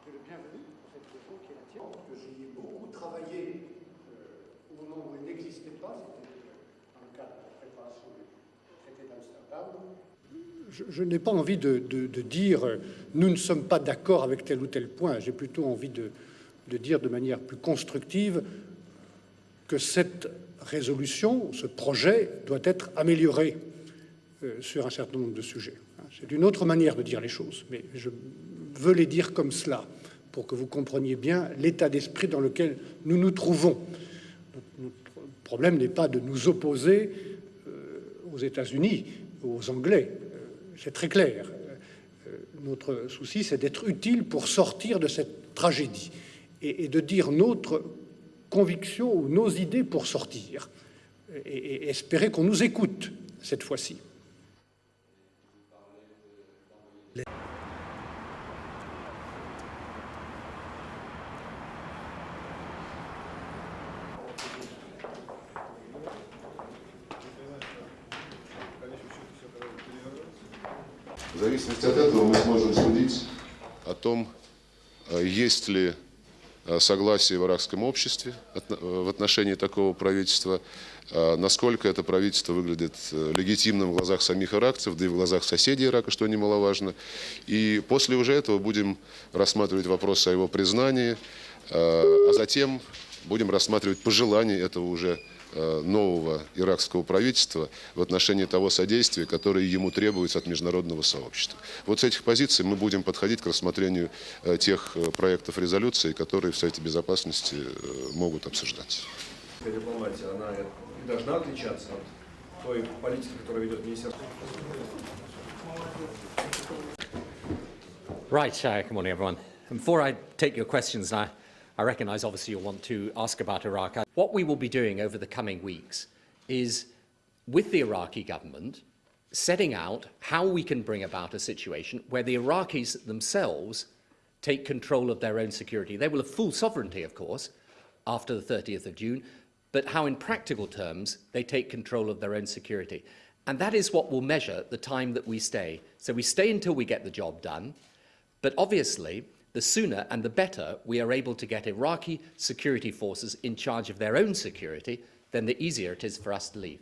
Tu es le bienvenu pour cette question qui est la tienne. Que j'y ai beaucoup travaillé au moment où il n'existait pas, c'était dans le cadre de la préparation du traité d'Amsterdam. Je n'ai pas envie de dire nous ne sommes pas d'accord avec tel ou tel point. J'ai plutôt envie de dire de manière plus constructive que cette résolution, ce projet, doit être amélioré sur un certain nombre de sujets. C'est une autre manière de dire les choses, mais je veux les dire comme cela pour que vous compreniez bien l'état d'esprit dans lequel nous nous trouvons. Notre problème n'est pas de nous opposer aux États-Unis ou aux Anglais, c'est très clair. Notre souci, c'est d'être utile pour sortir de cette tragédie et de dire notre conviction ou nos idées pour sortir et espérer qu'on nous écoute cette fois-ci. В зависимости от этого мы сможем судить о том, есть ли согласие в иракском обществе в отношении такого правительства, насколько это правительство выглядит легитимным в глазах самих иракцев, да и в глазах соседей Ирака, что немаловажно. И после уже этого будем рассматривать вопросы о его признании, а затем будем рассматривать пожелания этого уже нового иракского правительства в отношении того содействия, которое ему требуется от международного сообщества. Вот с этих позиций мы будем подходить к рассмотрению тех проектов резолюции, которые в Совете Безопасности могут обсуждаться. Дипломатия, она должна отличаться от той политики, которую ведет Министерство. Right, good morning everyone. Before I take your questions, I recognise obviously you'll want to ask about Iraq. What we will be doing over the coming weeks is, with the Iraqi government, setting out how we can bring about a situation where the Iraqis themselves take control of their own security. They will have full sovereignty, of course, after the 30th of June, but how in practical terms they take control of their own security. And that is what will measure the time that we stay. So we stay until we get the job done, but obviously the sooner and the better we are able to get Iraqi security forces in charge of their own security, then the easier it is for us to leave.